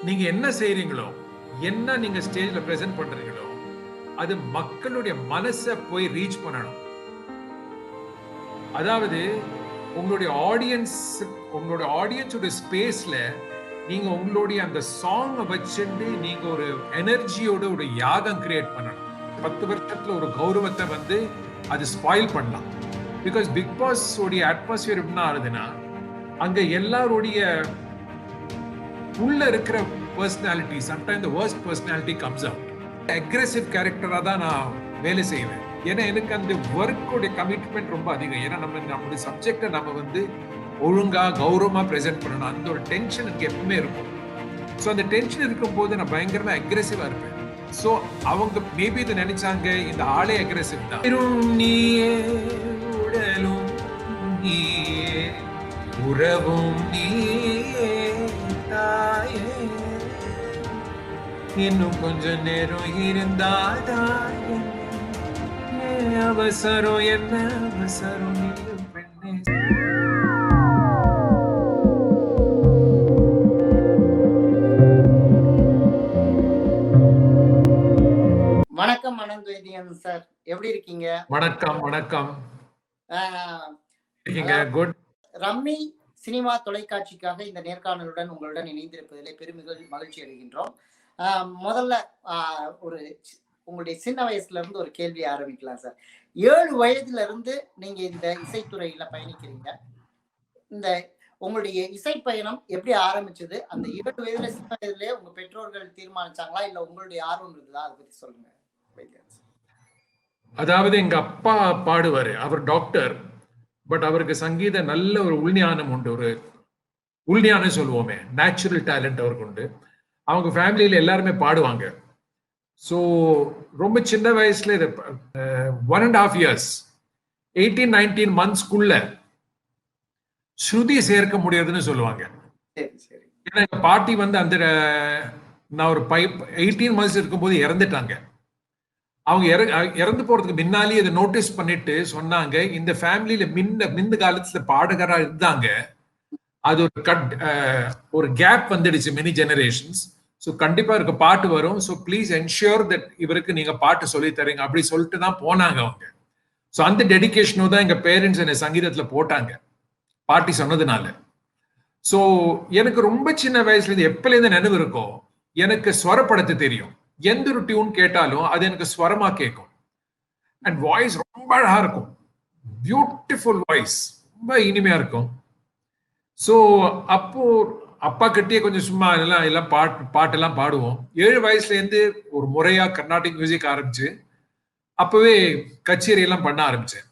நீங்க என்ன செய்றீங்களோ, என்ன நீங்க ஸ்டேஜ்ல பிரசன்ட் பண்றீங்களோ, அது மக்களுடைய மனசை போய் ரீச் பண்ணணும். அதாவது உங்களுடைய ஆடியன்ஸோட ஸ்பேஸ்ல நீங்க உங்களுடைய அந்த சாங் வச்சுட்டு நீங்க ஒரு எனர்ஜியோட ஒரு யாகம் கிரியேட் பண்ணணும். 10 வருஷத்துல ஒரு கௌரவத்தை வந்து அது ஸ்பாயில் பண்ணலாம். பிகாஸ் பிக் பாஸ் உடைய அட்மாஸ்பியர் என்ன ஆகுதுன்னா, அங்க எல்லாருடைய உள்ள இருக்கிற பர்சனாலிட்டி, சம்டைம் தி worst personality comes out. Aggressive கேரக்டரா தான் நான் வேலை செய்வேன். ஏன்னா எனக்கு அந்த ஒர்க்கோட கமிட்மெண்ட் ரொம்ப அதிகம். ஏன்னா நம்மளுடைய சப்ஜெக்டை நம்ம வந்து ஒழுங்கா கௌரவமா பிரசென்ட் பண்ணணும். அந்த ஒரு டென்ஷன் எனக்கு எப்பவுமே இருக்கும். ஸோ அந்த டென்ஷன் இருக்கும் போது நான் பயங்கரமா அக்ரெசிவா இருப்பேன். ஸோ அவங்க மேபி இதை நினைச்சாங்க இந்த ஆளே அக்ரெசிவ் தான். நீயே உடலும் நீயே உறவும் நீயே தாயே, இன்னும் கொஞ்ச நேரம் இருந்தாதான் அவசரம், என்ன அவசரம் நீயும் பெண்ணே. வணக்கம் அனந்த் வைத்தியன் சார், எப்படி இருக்கீங்க? வணக்கம் வணக்கம். குட். ரம்மி சினிமா தொலைக்காட்சிக்காக இந்த நேர்காணலுடன் உங்களுடன் இணைந்திருப்பதிலே மகிழ்ச்சி அடைகின்றோம். முதல்ல ஒரு உங்களுடைய சின்ன வயசுல இருந்து ஒரு கேள்வி ஆரம்பிக்கலாம் சார். 7 வயதுல இருந்து நீங்க இந்த இசைத்துறையில பயணிக்கிறீங்க. இந்த உங்களுடைய இசை பயணம் எப்படி ஆரம்பிச்சது? அந்த 7 வயதுல சின்ன வயதுலயே உங்க பெற்றோர்கள் தீர்மானிச்சாங்களா, இல்ல உங்களுடைய ஆர்வம் இருக்குதா? அதை பத்தி சொல்லுங்க. அதாவது எங்க அப்பா பாடுவாரு, அவர் டாக்டர். பட் அவருக்கு சங்கீத நல்ல ஒரு உள்ஞானம் உண்டு, ஒரு உள்ஞானம் சொல்லுவோமே, நேச்சுரல் டேலண்ட் அவருக்கு உண்டு. அவங்க ஃபேமிலியில எல்லாருமே பாடுவாங்க. ஸோ ரொம்ப சின்ன வயசுல 1.5 years 18-19 monthsக்குள்ள ஸ்ருதி சேர்க்க முடியாதுன்னு சொல்லுவாங்க. ஏன்னா எங்க பாட்டி வந்து அந்த நான் ஒரு 18 months இருக்கும்போது இறந்துட்டாங்க. அவங்க இறந்து போறதுக்கு முன்னாலே இதை நோட்டீஸ் பண்ணிட்டு சொன்னாங்க, இந்த ஃபேமிலியில முன்ன காலத்துல பாடகரா இருந்தாங்க, அது ஒரு கேப் வந்துடுச்சு மெனி ஜெனரேஷன்ஸ். ஸோ கண்டிப்பா இருக்க பாட்டு வரும். ஸோ ப்ளீஸ் என்ஷூர் தட் இவருக்கு நீங்க பாட்டு சொல்லி தரீங்க அப்படி சொல்லிட்டு தான் போனாங்க அவங்க. ஸோ அந்த டெடிகேஷனோ தான் எங்க பேரண்ட்ஸ் என்னை சங்கீதத்துல போட்டாங்க, பாட்டி சொன்னதுனால. ஸோ எனக்கு ரொம்ப சின்ன வயசுல இருந்து எப்பலேருந்து நினைவு இருக்கோ, எனக்கு ஸ்வரப்படத்து தெரியும். எந்த ஒரு டியூன் கேட்டாலும் அது எனக்கு ஸ்வரமா கேட்கும். அண்ட் வாய்ஸ் ரொம்ப அழகா இருக்கும், பியூட்டிஃபுல் வாய்ஸ், ரொம்ப இனிமையா இருக்கும். ஸோ அப்போ அப்பா கிட்டே கொஞ்சம் சும்மா எல்லாம் பாட்டெல்லாம் பாடுவோம். 7 வயசுல இருந்து ஒரு முறையா கர்நாடிக் மியூசிக் ஆரம்பிச்சு அப்பவே கச்சேரி எல்லாம் பண்ண ஆரம்பிச்சேன்.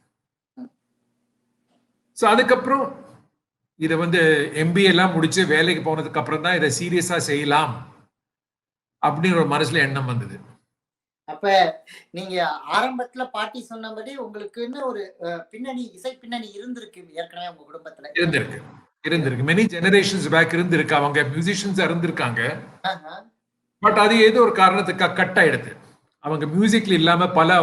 ஸோ அதுக்கப்புறம் இதை வந்து MBA எல்லாம் முடிச்சு வேலைக்கு போனதுக்கு அப்புறம் தான் இதை சீரியஸா செய்யலாம் அப்படின்னு ஒரு மனசுல எண்ணம் வந்தது. அப்ப நீங்க ஆரம்பத்துல பாட்டி சொன்னபடி உங்களுக்குன்னு ஒரு பின்னணி, இசை பின்னணி இருந்திருக்கு ஏற்கனவே உங்க குடும்பத்துல? இருந்திருக்கு மெனி ஜெனரேஷன்ஸ் பேக் இருந்திருக்கு. அவங்க மியூசிஷியன்ஸ் இருந்திருக்காங்க. பட் அது ஏதோ ஒரு காரணத்துக்கு கட் ஆயிடுது. அவங்க மியூசிக்ல இல்லாம பல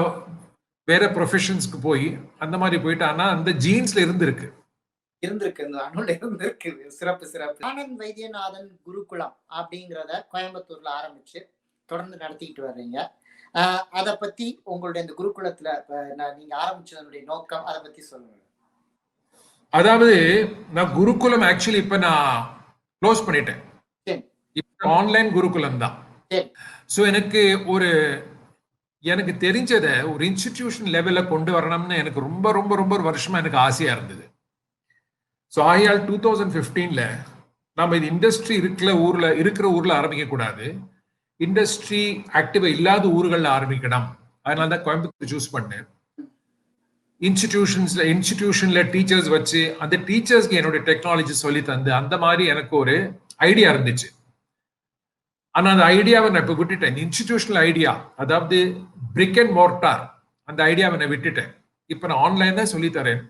வேற ப்ரொஃபஷன்ஸ்க்கு போய் அந்த மாதிரி போயிட்டு, ஆனா அந்த ஜீன்ஸ்ல இருந்திருக்கு. சிறப்பு. ஆனந்த் வைத்தியநாதன் குருகுலம் அப்படிங்கிறத கோயம்புத்தூர்ல ஆரம்பிச்சு தொடர்ந்து நடத்திக்கிட்டு வர்றீங்க. அத பத்தி உங்களுடைய இந்த குருகுலத்துல நீங்க ஆரம்பிச்சதனுடைய நோக்கம், அதை பத்தி சொல்லுங்க. அதாவது நான் குருகுலம் ஆக்சுவலி இப்ப நான் க்ளோஸ் பண்ணிட்டேன். இப்ப ஆன்லைன் குருகுலம் தான். ஸோ எனக்கு தெரிஞ்சதை ஒரு இன்ஸ்டிடியூஷன் லெவல்ல கொண்டு வரணும்னு எனக்கு ரொம்ப ரொம்ப ரொம்ப வருஷமா எனக்கு ஆசையா இருந்தது. ஸோ ஆகையால் 2015ல நம்ம இது இண்டஸ்ட்ரி இருக்கிற ஊர்ல ஆரம்பிக்க கூடாது, இண்டஸ்ட்ரி ஆக்டிவா இல்லாத ஊர்கள்ல ஆரம்பிக்கணும். அதனால தான் கோயம்புத்தூர் சூஸ் பண்ணேன். இன்ஸ்டிடியூஷன்ல டீச்சர்ஸ் வச்சு அந்த டீச்சர்ஸ்க்கு என்னுடைய டெக்னாலஜி சொல்லி தந்து அந்த மாதிரி எனக்கு ஒரு ஐடியா இருந்துச்சு. ஆனா அந்த ஐடியாவை நான் இப்ப விட்டுட்டேன். இன்ஸ்டிடியூஷனல் ஐடியா, அதாவது பிரிக் அண்ட் மோர்டார், அந்த ஐடியாவை நான் விட்டுட்டேன். இப்ப நான் ஆன்லைன் தான் சொல்லி தரேன்.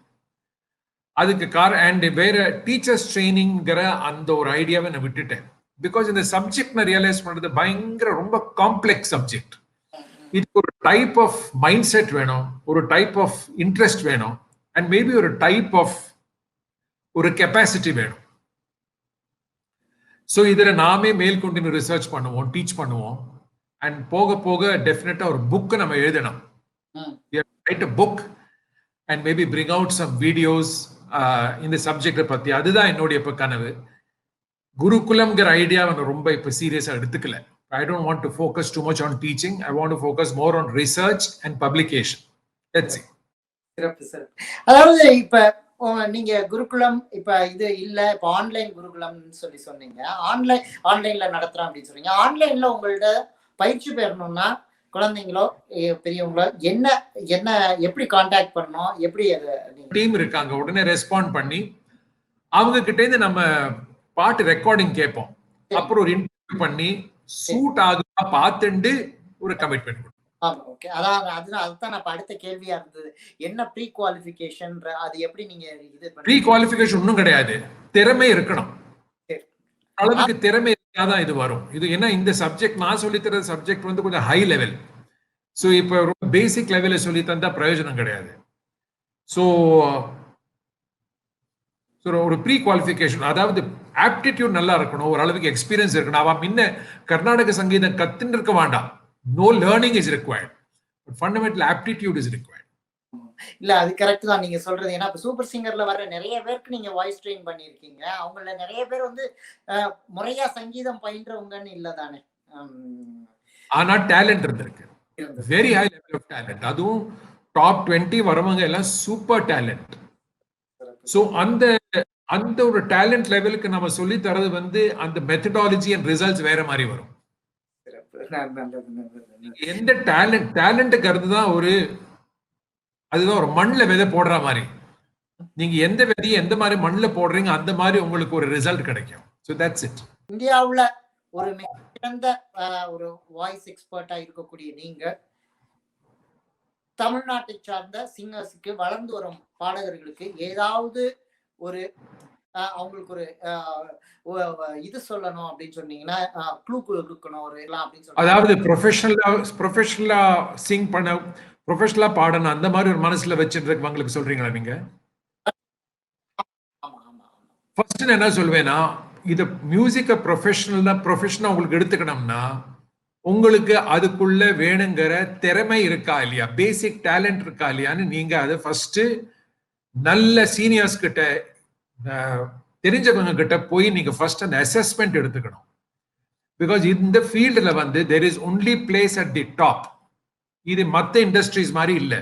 அதுக்கு அண்ட் வேற டீச்சர்ஸ் ட்ரைனிங்கிற அந்த ஒரு ஐடியாவை நான் விட்டுட்டேன். பிகாஸ் இந்த சப்ஜெக்ட் நான் ரியலைஸ் பண்றது பயங்கர ரொம்ப காம்ப்ளெக்ஸ் சப்ஜெக்ட். இதுக்கு ஒரு டைப் ஆஃப் மைண்ட் செட் வேணும், ஒரு டைப் ஆஃப் இன்ட்ரெஸ்ட் வேணும், அண்ட் மேபி ஒரு டைப் ஆஃப் ஒரு கெப்பாசிட்டி வேணும். ஸோ இதில் நாமே மேல்கொண்டு ரிசர்ச் பண்ணுவோம், டீச் பண்ணுவோம். அண்ட் போக போக டெஃபினட்டா ஒரு புக்கை நம்ம எழுதணும். Write a book and maybe bring out some videos இந்த சப்ஜெக்டை பத்தி. அதுதான் என்னுடைய இப்ப கனவு. குருகுலம்ங்கிற ஐடியா நான் ரொம்ப இப்ப சீரியஸா எடுத்துக்கல. I don't want to focus too much on teaching. I want to focus more on research and publication. Let's see. சிறப்பு சிறப்பு. அதாவது இப்ப நீங்க குருகுலம் இப்ப இது இல்ல, இப்ப ஆன்லைன் குருகுலம்னு சொல்லி சொன்னீங்க. ஆன்லைன்ல நடத்துறோம் அப்படின்னு சொன்னீங்க. ஆன்லைன்ல உங்கள்ட்ட பயிற்சி பெறணும்னா குழந்தைங்களோ பெரியவங்களோ என்ன என்ன எப்படி கான்டாக்ட் பண்ணணும், எப்படி டீம் இருக்காங்க, உடனே ரெஸ்பாண்ட் பண்ணி அவங்க கிட்ட இருந்து நம்ம பாட்டு ரெக்கார்டிங் கேட்போம். அப்புறம் ஒரு இன்டர்வியூ பண்ணி சூட் ஆகுதா பார்த்துட்டு ஒரு கமிட்மெண்ட். ஓகே, அதான் அதுதான் நான் அடுத்த கேள்வியா இருந்தது. என்ன ப்ரீ குவாலிஃபிகேஷன், அது எப்படி நீங்க இது ப்ரீ குவாலிஃபிகேஷன் ஒன்றும் கிடையாது, திறமை இருக்கணும். அளவுக்கு திறமை இருந்தாதான் இது வரும். இது என்ன, இந்த சப்ஜெக்ட் நான் சொல்லி தர சப்ஜெக்ட் வந்து கொஞ்சம் ஹை லெவல். ஸோ இப்போ ரொம்ப பேசிக் லெவலில் சொல்லி தந்தா பிரயோஜனம் கிடையாது. ஸோ ஒரு ப்ரீ குவாலிஃபிகேஷன், அதாவது ஆப்டிடியூட் நல்லா இருக்கணும், ஒரு அளவுக்கு எக்ஸ்பீரியன்ஸ் இருக்கணும். அவன் முன்ன கர்நாடக சங்கீதம் கத்துன்னு இருக்க வேண்டாம். No learning is required, but fundamental aptitude is required. இல்ல, அது கரெக்ட் தான் நீங்க சொல்றது. ஏன்னா சூப்பர் சிங்கர்ல வர நிறைய பேருக்கு நீங்க வாய்ஸ் ட்ரெயின் பண்ணிருக்கீங்க. அவங்கள நிறைய பேர் வந்து முறையா சங்கீதம் பயின்றவங்கன்னு இல்ல தானே. ஆனா டேலண்ட் இருந்திருக்கு, very high level of talent. அதுவும் டாப் 20 வரவங்க எல்லாம் சூப்பர் டேலண்ட். சோ அந்த ஒரு டேலண்ட் லெவலுக்கு நம்ம சொல்லி தரது வந்து அந்த மெத்தடாலஜி அண்ட் ரிசல்ட்ஸ் வேற மாதிரி வரும். எந்த டேலண்ட்டுக்கு அதுதான் ஒரு மண்ணில் விதை போடுற மாதிரி. நீங்க எந்த விதையை எந்த மாதிரி மண்ணில் போடுறீங்க அந்த மாதிரி உங்களுக்கு ஒரு ரிசல்ட் கிடைக்கும். So that's it. இந்தியாவுல ஒரு மிகச்சிறந்த ஒரு வாய்ஸ் எக்ஸ்பர்ட்டா இருக்கக்கூடிய நீங்க தமிழ்நாட்டை சார்ந்த சிங்கர்ஸுக்கு, வளர்ந்து வரும் பாடகர்களுக்கு ஏதாவது ஒரு அவங்களுக்கு ஒரு இது சொல்லணும் அப்படின்னு சொன்னீங்கன்னா, க்ளூ கொடுக்கணும் ஒரு எல்லாம் அப்படின்னு சொல்லி, அதாவது ப்ரொஃபஷனலா சிங் பண்ண, ப்ரொஃபஷனலா பாடணும் அந்த மாதிரி ஒரு மனசுல வச்சிட்டு உங்களுக்கு சொல்றீங்களா நீங்க? ஃபர்ஸ்ட் என்ன சொல்வேன்னா, இது மியூசிக்க ப்ரொஃபஷனா உங்களுக்கு எடுத்துக்கணும்னா உங்களுக்கு அதுக்குள்ள வேணுங்கிற திறமை இருக்கா இல்லையா, பேசிக் டேலண்ட் இருக்கா இல்லையான்னு நீங்க அதை ஃபர்ஸ்ட் நல்ல சீனியர்ஸ் கிட்ட, தெரிஞ்சவங்க கிட்ட போய் நீங்க ஃபர்ஸ்ட் அந்த அசஸ்மெண்ட் எடுத்துக்கணும். பிகாஸ் இந்த ஃபீல்டுல வந்து there is only place at the top. இது மற்ற இண்டஸ்ட்ரீஸ் மாதிரி இல்ல.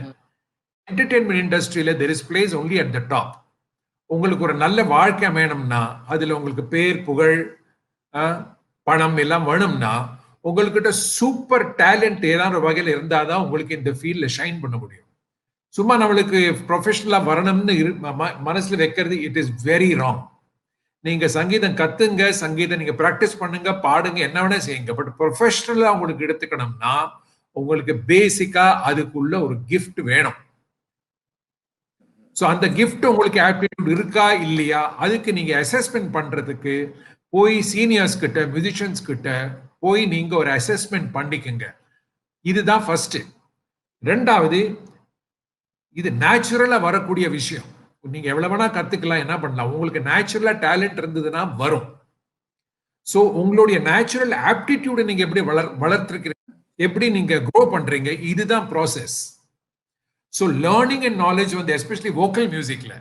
என்டர்டெயின்மெண்ட் இண்டஸ்ட்ரியில there is place only at the top. உங்களுக்கு ஒரு நல்ல வாழ்க்கை வேணும்னா, அதுல உங்களுக்கு பேர் புகழ் பணம் எல்லாம் வேணும்னா, உங்ககிட்ட சூப்பர் டேலண்ட் ஏதாவது ஒரு வகையில் இருந்தாதான் உங்களுக்கு இந்த ஃபீல்ட்ல ஷைன் பண்ண முடியும். சும்மா நம்மளுக்கு ப்ரொஃபஷனலா வரணும்னு மனசுல வைக்கிறது இட் இஸ் வெரி ராங். நீங்க சங்கீதம் கத்துங்க, சங்கீதம் நீங்க பிராக்டிஸ் பண்ணுங்க, பாடுங்க, என்ன வேணா செய்யுங்க. பட் ப்ரொஃபஷனலா உங்களுக்கு எடுத்துக்கணும்னா உங்களுக்கு பேசிக்கா அதுக்குள்ள ஒரு கிஃப்ட் வேணும். ஸோ அந்த கிஃப்ட் உங்களுக்கு ஆப்டிடியூட் இருக்கா இல்லையா, அதுக்கு நீங்க அசஸ்மெண்ட் பண்றதுக்கு போய் சீனியர்ஸ் கிட்ட, மியூசிஷியன்ஸ் கிட்ட போய் நீங்க ஒரு அசஸ்மெண்ட் பண்ணிக்கங்க. இதுதான் ஃபர்ஸ்ட். ரெண்டாவது, இது நேச்சுரலா வரக்கூடிய விஷயம். நீங்க எவ்வளவு வேணா கத்துக்கலாம், என்ன பண்ணலாம், உங்களுக்கு நேச்சுரலா டேலண்ட் இருந்ததுன்னா வரும். சோ உங்களுடைய நேச்சுரல் ஆப்டிடியூட நீங்க எப்படி வளர்த்திருக்கிறீங்க, எப்படி நீங்க க்ரோ பண்றீங்க, இதுதான் process. So learning and knowledge வந்து எஸ்பெஷலி வோக்கல் மியூசிக்ல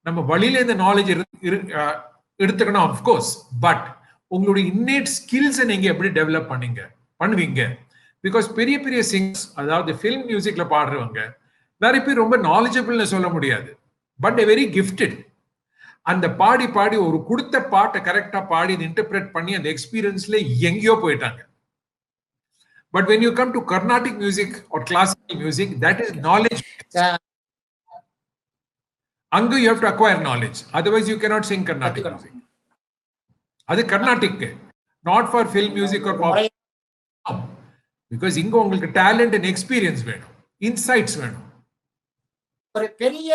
நம்ம வழியில இந்த நாலேஜ் எடுத்துக்கணும் அஃப்கோர்ஸ். பட் உங்களுடைய இன்னேட் ஸ்கில்ஸை நீங்க எப்படி டெவலப் பண்ணுவீங்க. பிகாஸ் பெரிய பெரிய சிங்கர்ஸ், அதாவது ஃபில்ம் மியூசிக்ல பாடுறவங்க நிறைய பேர் ரொம்ப நாலேஜபிள்னு சொல்ல முடியாது, பட் வெரி கிஃப்டட். அந்த பாடி ஒரு கொடுத்த பாட்டை கரெக்டா பாடி இன்டர்பிரேட் பண்ணி அந்த எக்ஸ்பீரியன்ஸ்ல எங்கேயோ போயிட்டாங்க. But when you come to Carnatic music or classical music, that is knowledge. Angu you have to acquire knowledge. Otherwise you cannot sing Carnatic music. Adu Carnatic, not for film music or pop. Because inga ungalku talent and experience venum, insights venum. ஒரு பெரிய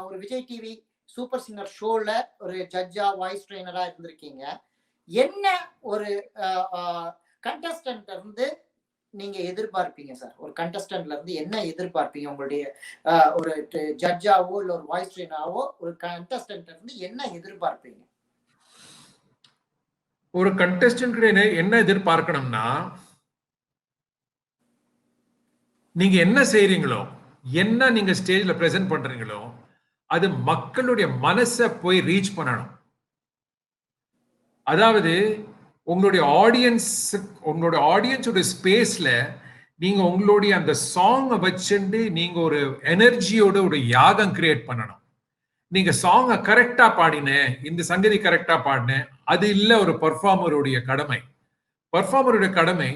ஒரு Vijay TV super singer ஷோல ஒரு ஜட்ஜா, voice ட்ரெயினரா இருந்திருக்கீங்க. என்ன ஒரு contestant இருந்து நீங்க எதிர்பார்ப்பீங்க சார்? ஒரு கண்டஸ்டன்ட்ல இருந்து என்ன எதிர்பார்ப்பீங்க? உங்களுடைய ஒரு ஜட்ஜாவோ இல்ல ஒரு வாய்ஸ் ட்ரெயினராவோ ஒரு கண்டஸ்டன்ட்ல இருந்து என்ன எதிர்பார்ப்பீங்க? ஒரு கண்டெஸ்டன்ட் என்ன எதிர்பார்க்கணும்னா, நீங்க என்ன செய்றீங்களோ, என்ன நீங்க ஸ்டேஜ்ல பிரசன்ட் பண்றீங்களோ, அது மக்களுடைய மனசை போய் ரீச் பண்ணணும். அதாவது உங்களுடைய ஆடியன்ஸோட ஸ்பேஸ்ல நீங்க உங்களுடைய அந்த சாங்கை வச்சுட்டு நீங்க ஒரு எனர்ஜியோட ஒரு யாகம் கிரியேட் பண்ணணும். நீங்க சாங்கை கரெக்டா பாடினேன், இந்த சங்கதி கரெக்டா பாடினேன், அது இல்ல ஒரு பர்ஃபார்மருடைய கடமை. பர்ஃபார்மருடைய கடமை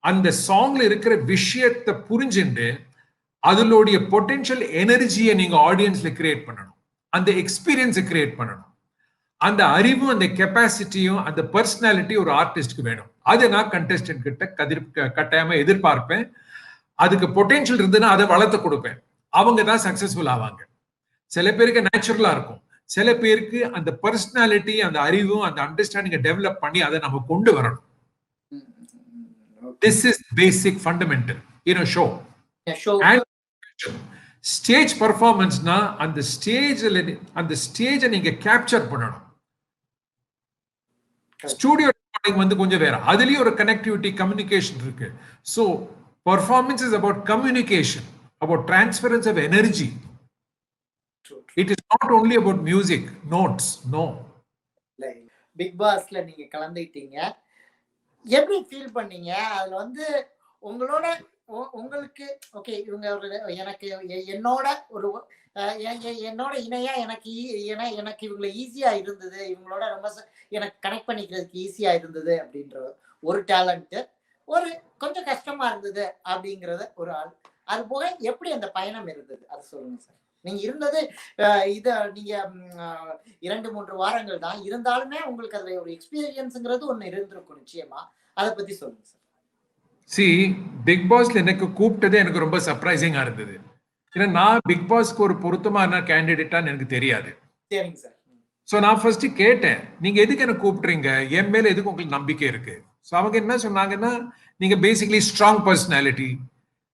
அந்த சாங்ல இருக்கிற விஷயத்தை புரிஞ்சுட்டு அதனுடைய பொட்டென்ஷியல் எனர்ஜியை நீங்க ஆடியன்ஸ்ல கிரியேட் பண்ணணும். அந்த எக்ஸ்பீரியன்ஸை கிரியேட் பண்ணணும். அந்த அறிவும் அந்த கெப்பாசிட்டியும் அந்த பர்சனாலிட்டி ஒரு ஆர்டிஸ்ட்க்கு வேணும். அதை நான் கண்டெஸ்டன்ட் கிட்ட கட்டாயமா எதிர்பார்ப்பேன். அதுக்கு பொட்டென்ஷியல் இருந்ததுன்னா அதை வளர்த்து கொடுப்பேன். அவங்க தான் சக்சஸ்ஃபுல் ஆவாங்க. சில பேருக்கு நேச்சுரலா இருக்கும், சில பேருக்கு அந்த பர்சனாலிட்டி, அந்த அறிவும் அந்த அண்டர்ஸ்டாண்டிங்கை டெவலப் பண்ணி அதை நம்ம கொண்டு வரணும். This is basic fundamental in a show. Stage பர்ஃபார்மன்ஸ்னா அந்த ஸ்டேஜை நீங்க கேப்சர் பண்ணணும். ஸ்டூடியோ ரெக்கார்டிங் வந்து கொஞ்சம் வேற, அதுலயும் ஒரு கனெக்டிவிட்டி கம்யூனிகேஷன் இருக்கு. So performance is about communication, about transparence of energy. It is not only about music notes. No. Bigg பாஸ்ல நீங்க கலந்துக்கிட்டீங்க, எப்படி ஃபீல் பண்ணீங்க? அதுல வந்து உங்களோட உங்களுக்கு ஓகே இவங்க எனக்கு என்னோட ஒரு என்னோட இணையா எனக்கு எனக்கு இவங்களை ஈஸியா இருந்தது, இவங்களோட ரொம்ப எனக்கு கனெக்ட் பண்ணிக்கிறதுக்கு ஈஸியா இருந்தது அப்படின்ற ஒரு டேலண்ட், ஒரு கொஞ்சம் கஷ்டமா இருந்தது அப்படிங்கறது ஒரு ஆள். அது போக எப்படி அந்த பயணம் இருந்தது அது சொல்லுங்க சார். நீங்க இருந்தது இத நீங்க 2-3 வாரங்கள் தான் இருந்தாலுமே உங்களுக்கு அதுல ஒரு எக்ஸ்பீரியன்ஸ்ங்கிறது ஒண்ணு இருந்திருக்கும் நிச்சயமா. அதை பத்தி சொல்லுங்க சார். பிக் பாஸ்ல எனக்கு கூப்பிட்டதே எனக்கு ரொம்ப சர்ப்ரைசிங்கா இருந்தது. ஏன்னா நான் பிக் பாஸ்க்கு ஒரு பொருத்தமான கேண்டிடேட்டான்னு எனக்கு தெரியாது. சரிங்க சார். ஸோ நான் ஃபர்ஸ்ட் கேட்டேன், நீங்க எதுக்கு என்ன கூப்பிடுறீங்க, என் மேல எதுக்கு உங்களுக்கு நம்பிக்கை இருக்கு? ஸோ அவங்க என்ன சொன்னாங்கன்னா, நீங்க பேசிக்கலி ஸ்ட்ராங் பர்சனாலிட்டி,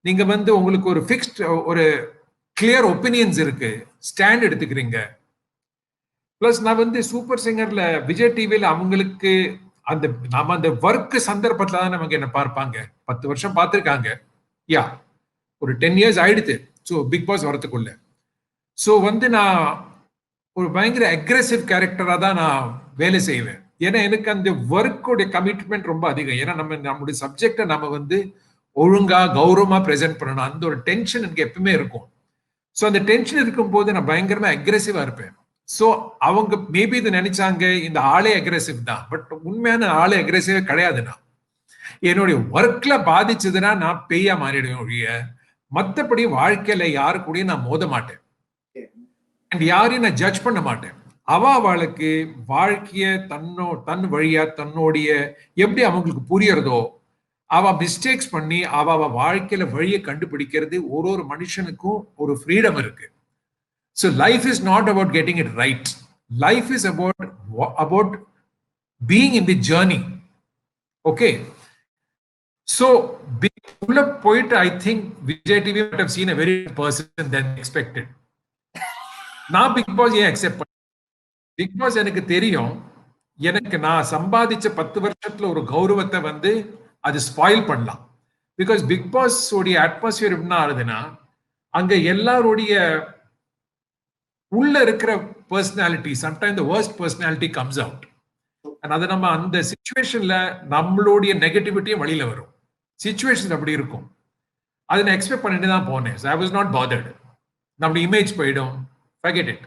நீங்க வந்து உங்களுக்கு ஒரு ஃபிக்ஸ்ட் ஒரு கிளியர் ஒப்பீனியன்ஸ் இருக்கு, ஸ்டாண்ட் எடுத்துக்கிறீங்க. பிளஸ் நான் வந்து சூப்பர் சிங்கர்ல விஜய் டிவில அவங்களுக்கு அந்த நாம அந்த ஒர்க் சந்தர்ப்பத்துல தான் நமக்கு என்ன பார்ப்பாங்க. 10 வருஷம் பார்த்திருக்காங்க. யா ஒரு 10 இயர்ஸ் ஆயிடுது ஸோ பிக் பாஸ் வரத்துக்குள்ள. ஸோ வந்து நான் ஒரு பயங்கர அக்ரெசிவ் கேரக்டரா தான் நான் வேலை செய்வேன். ஏன்னா எனக்கு அந்த ஒர்க்கோட கமிட்மெண்ட் ரொம்ப அதிகம். ஏன்னா நம்முடைய சப்ஜெக்டை நம்ம வந்து ஒழுங்கா கௌரவமா பிரசென்ட் பண்ணணும். அந்த ஒரு டென்ஷன் எனக்கு எப்பவுமே இருக்கும். ஸோ அந்த டென்ஷன் இருக்கும் போது நான் பயங்கரமா அக்ரெசிவா இருப்பேன். ஸோ அவங்க மேபி இது நினைச்சாங்க இந்த ஆளே அக்ரெசிவ் தான், பட் உண்மையான ஆளே அக்ரெசிவே கிடையாதுண்ணா. என்னுடைய ஒர்க்ல பாதிச்சதுன்னா நான் பேயா மாறிடுவேன் ஒழிய மற்றபடி வாழ்க்கையில யாரு கூடயும் நான் மோத மாட்டேன். அண்ட் யாரையும் நான் ஜட்ஜ் பண்ண மாட்டேன். அவளுக்கு வாழ்க்கைய தன் வழியா தன்னுடைய எப்படி அவங்களுக்கு புரியறதோ அவ மிஸ்டேக்ஸ் பண்ணி அவ வாழ்க்கையில வழியை கண்டுபிடிக்கிறது ஒரு மனுஷனுக்கும் ஒரு ஃப்ரீடம் இருக்கு. So life is not about getting it right. Life is about being in the journey. Okay. So உள்ள போயிட்டு I think Vijay TV might have seen a very person than expected. நான் பிக் பாஸ் ஏன் accept பண்ண, big pass எனக்கு தெரியும் எனக்கு நான் சம்பாதிச்ச 10 வருஷத்துல ஒரு கௌரவத்தை வந்து அது ஸ்பாயில் பண்ணலாம். பிகாஸ் பிக் பாஸ் உடைய அட்மாஸ்பியர் என்ன ஆகுதுன்னா அங்க எல்லாருடைய உள்ள இருக்கிற பர்சனாலிட்டி சம்டைம் தி வர்ஸ்ட் பர்சனாலிட்டி கம்ஸ் அவுட். அது நம்ம அந்த சிச்சுவேஷன்ல நம்மளுடைய நெகட்டிவிட்டியும் வெளியில வரும். சிச்சுவேஷன் அப்படி இருக்கும். அதை நான் எக்ஸ்பெக்ட் பண்ணிட்டு தான் போனேன். I was not bothered. நம்மளுடைய இமேஜ் போயிடும், ஃபர்கெட் இட்.